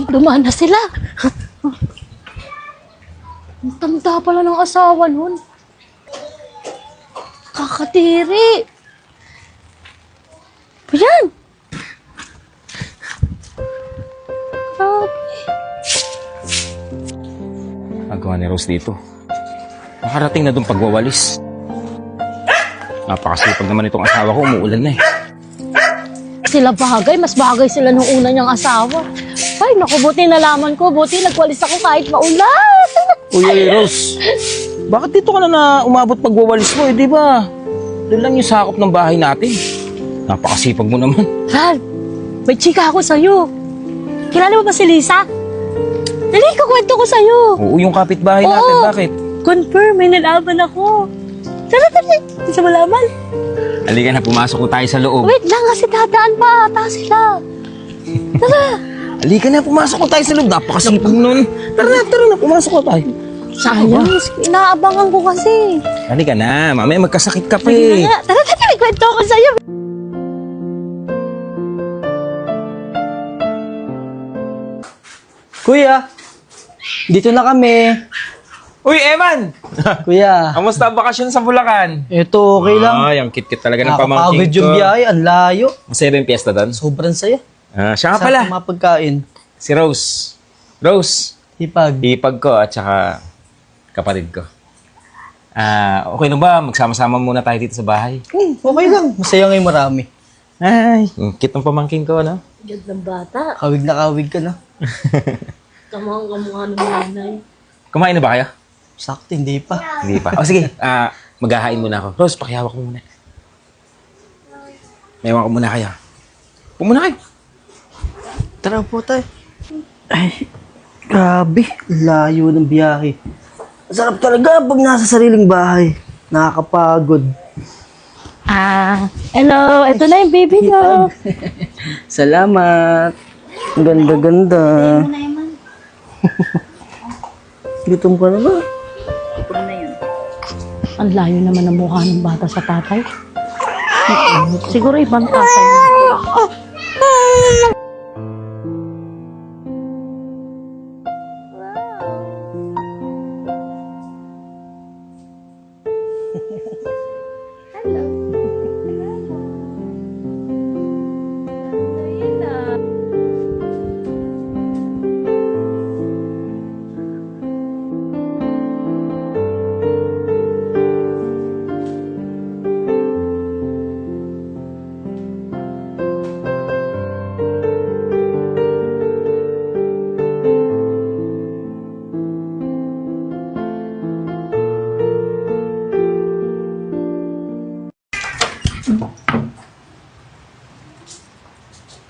Dumaan na sila. Ang tanda pala ng asawa nun. Kakatiri. Ayan. Grabe. Nagawa ni Rose dito. Nakarating na doon pagwawalis. Napakasipag naman itong asawa ko, umuulan na eh. Sila bagay, mas bagay sila nung una niyang asawa. Ay, naku, buti nalaman ko. Buti nagwalis ako kahit maulan. Uy, Rose. Bakit dito ka na umabot pagwawalis mo eh, di ba? Doon lang yung sakop ng bahay natin. Napakasipag mo naman. Ral, may chika ako sa'yo. Kilala mo ba si Lisa? Dali, kukwento ko sa'yo. Oo, yung kapitbahay natin, Oo. bakit? Confirm, may nalaman ako. Tara, hindi sa malaman. Halika na, pumasok na tayo sa loob. Wait lang, kasi dadaan pa ata sila. Tara. Halika na, pumasok na tayo sa loob. Napakasipag nun. Tara na, pumasok na tayo. Sayang, inaabangan ko kasi. Halika na, mamaya magkasakit ka pa Sige eh. na nga. Tara, may kwento ko sa'yo. Kuya, dito na kami. Uy, Eman! Kuya, Kamusta ang bakasyon sa Bulacan? ito okay lang. Ay, ang kit-kit talaga ng Nakakapagod pamangkin yung ko. biyahe, ang layo. Masaya ba yung piyesta doon? Sobrang saya. Siya nga Sarap pala. ng mga pagkain. Si Rose. Rose, Hipag. ipag ko at saka kapatid ko. Okay na ba? Magsama-sama muna tayo dito sa bahay. Okay lang. Masaya ngayon marami. Ay, ang cute ng pamangkin ko, no? Ganda ng bata. Kawig na kawig ka na. Kamukha kamukha ng nanay. Kumain na ba kayo? Sakto, hindi pa. Hindi pa. O sige, maghahain muna ako. Rose, pakihawak mo muna. Mayawak ko muna kayo. Pumuna kayo. Tara po tayo. Ay, grabe. Layo ng biyahe. Sarap talaga pag nasa sariling bahay. Nakakapagod. Hello. Ito na yung baby ko. Salamat. Ang ganda-ganda. Gutom ka na ba? Ang layo naman ng mukha ng bata sa tatay. Siguro ibang tatay.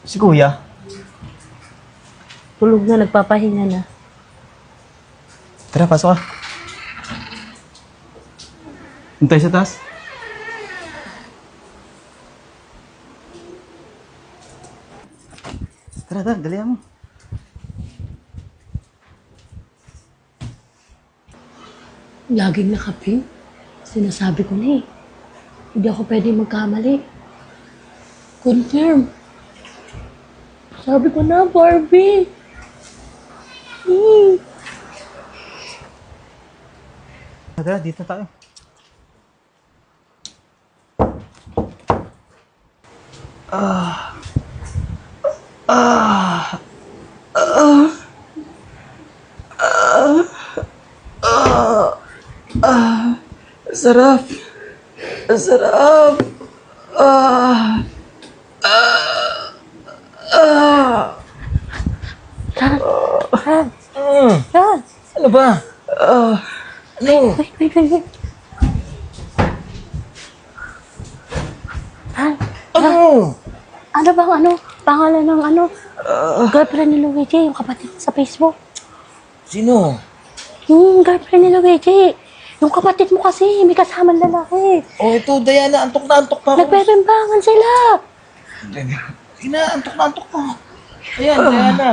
Si Kuya. Tulog na, nagpapahinga na. Tara, pasok ka. Hintay sa taas. Tara, dalihan mo. Laging nakaping. Sinasabi ko na eh. Hindi ako pwede magkamali. Confirm. Sabi ko na, Barbie. Tara, dito tayo. Sarap. Sarap. Ran. Ano ba? Wait. Ran. Ano bang pangalan ng girlfriend ni Luigi, yung kapatid sa Facebook? Sino? Yung girlfriend ni Luigi. Yung kapatid mo kasi, may kasamang lalaki. Oh, ito, Diana. Antok na antok pa ako. Nagpepembangan sila. Antok na antok pa. Ayan, Diana.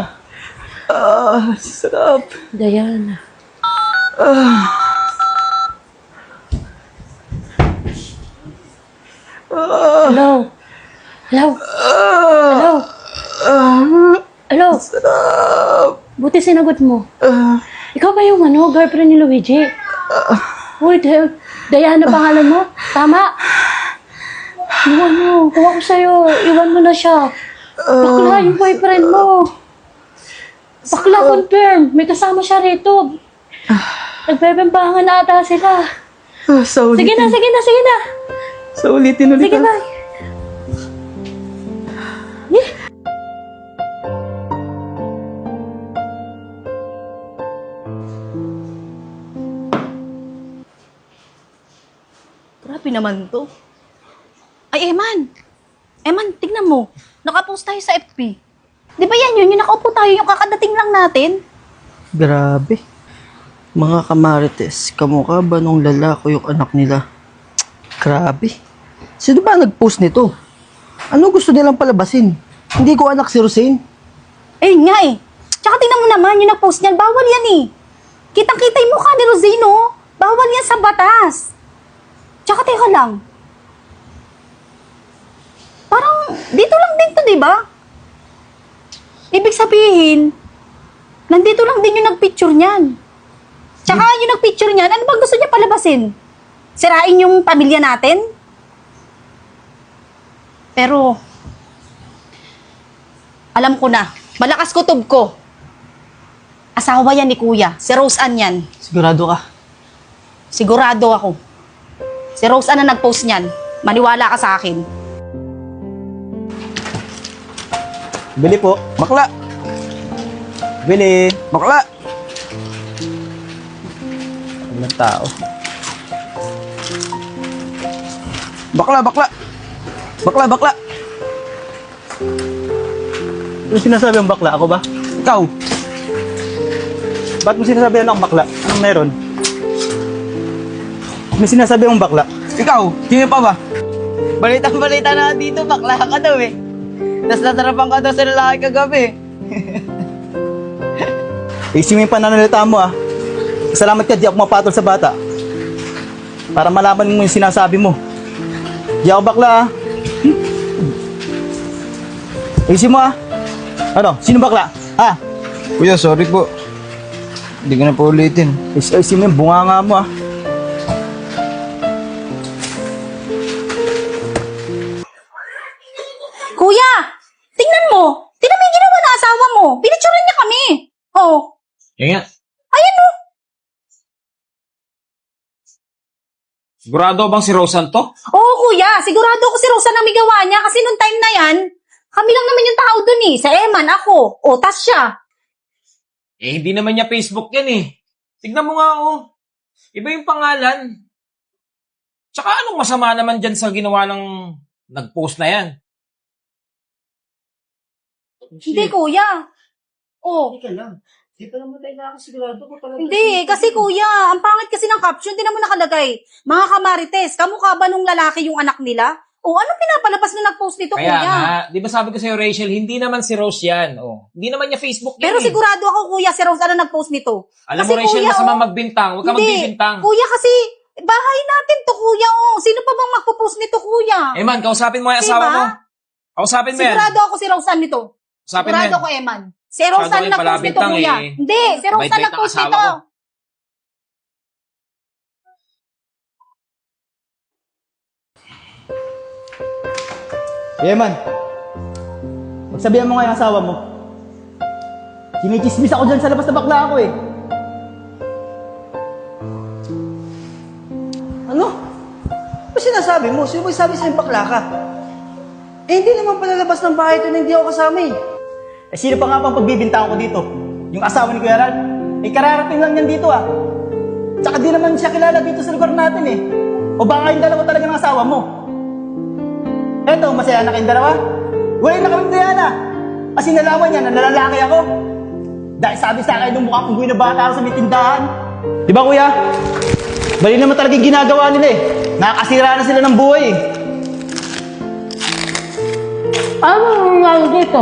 Sarap. Diana. Hello? Hello? Hello? Hello, Sarap. buti sinagot mo. Ah, Ikaw ba yung girlfriend ni Luigi? Uy, Diana pangalan mo? Tama? Iwan mo. Kuha ko sa'yo. Iwan mo na siya. Bakla, yung boyfriend mo. Bakla, confirm. May kasama siya rito. Nagbebembangan na ata sila. sa ulitin. Sige na, sige na, sige na. Sa ulitin ulit. Sige na. Eh, Grabe naman to. Ay, Eman. Eman, tignan mo. Nakapost tayo sa FB. Di ba yan yun? Yung nakaupo tayo, yung kakadating lang natin. Grabe. Mga kamarites, kamukha ba nung lalaki yung anak nila? Grabe. Sino ba nag-post nito? Ano gusto nilang palabasin? Hindi ko anak si Rosine. Ayun nga eh. Tsaka tingnan mo naman, yung nag-post niyan, bawal yan eh. Kitang-kita yung mukha ni Rosino. Bawal yan sa batas. Tsaka teka lang. Parang dito lang din to, di ba? Ibig sabihin, nandito lang din yung nagpicture niyan. Tsaka yung nagpicture niyan, ano bang gusto niya palabasin? Sirain yung pamilya natin? Pero, alam ko na, malakas kutob ko. Asawa yan ni Kuya, si Rose Ann yan. Sigurado ka? Sigurado ako. Si Rose Ann na nag-post niyan. Maniwala ka sa akin. Bili po. Bakla. Bili. Bakla. Ano tao? Bakla, bakla. Bakla, bakla. Ano sinasabi ang bakla? Ako ba? Ikaw. Ba't mo sinasabi ang bakla? Anong meron? May sinasabi ang bakla? Ikaw. Sino pa ba? Balita na dito, bakla ka daw eh. Tapos natarapan ka daw sa lalaki kagabi. Isip mo yung pananalita mo ah. Salamat ka, di ako mapatol sa bata. Para malaman mo yung sinasabi mo. Di ako bakla ah. Isip mo ah. Ano? Sino bakla? Ha? Kuya, sorry po. Hindi ko na po ulitin. Isip mo yung bunganga mo ah. Kuya! Tingnan mo! Tingnan mo yung ginawa ng asawa mo! Pinicturean niya kami! Oh! Yan nga. Ayan o! Sigurado bang si Rosan to? Oo, kuya! Sigurado ako si Rosa na may gawa niya kasi nung time na yan, kami lang naman yung tao dun eh. Sa Eman, ako. O, tas siya. Eh, hindi naman niya Facebook yan eh. Tignan mo nga oh. Iba yung pangalan. Tsaka anong masama naman dyan sa ginawa ng nag-post na yan? Hindi, kuya. Oh. Teka lang. Di pa naman tayo nakasigurado ko talaga. Hindi, kasi kuya, ang pangit kasi ng caption, tinan mo nakalagay. Mga kamarites, kamukha ba nung lalaki yung anak nila? O, anong pinapalabas na nag-post nito, Kaya kuya? nga, di ba sabi ko sa'yo Rachel, hindi naman si Rose yan. Oh. Hindi naman niya Facebook yan Pero eh. sigurado ako, kuya, si Rose na nag-post nito. Alam Kasi, mo Rachel, kuya, masama oh, magbintang. Huwag ka Hindi, magbibintang. kuya, kasi bahay natin to, kuya, oh. Sino pa bang magpo-post nito, kuya? Eman, kausapin mo yung Diba? asawa mo. Kausapin mo yan. Sigurado ako si Rosan nito. Kausapin mo Sigurado yan. ko, Eman. Si Rosan Masyado kayo nag-post nito, palabintang kuya. eh. Hindi, si Rosan Bait-bait ng nag-post asawa nito. ko. Yeman, magsabihan mo nga yung asawa mo. Sinichismis ako dyan sa labas na bakla ako eh. Ano? Ano sinasabi mo? Sino ba sabi sa'yo bakla ka? Eh, hindi naman palalabas ng bahay ito na hindi ako kasama eh. Eh, sino pa nga pang pagbibintangan ko dito? Yung asawa ni Kuya Ral? Eh, kararating lang yan dito ah. Tsaka di naman siya kilala dito sa lugar natin eh. O baka yung dalawa talaga ng asawa mo? Eto, masaya na kayong dalawa? Wala na kami Diana. Kasi nalaman niya na nalalaki ako. Dahil sabi sa akin nung mukha kong buhay na bata ako sa may tindahan. Di ba kuya? Bali naman talaga yung ginagawa nila eh. Nakakasira na sila ng buhay eh. ano nangyari dito?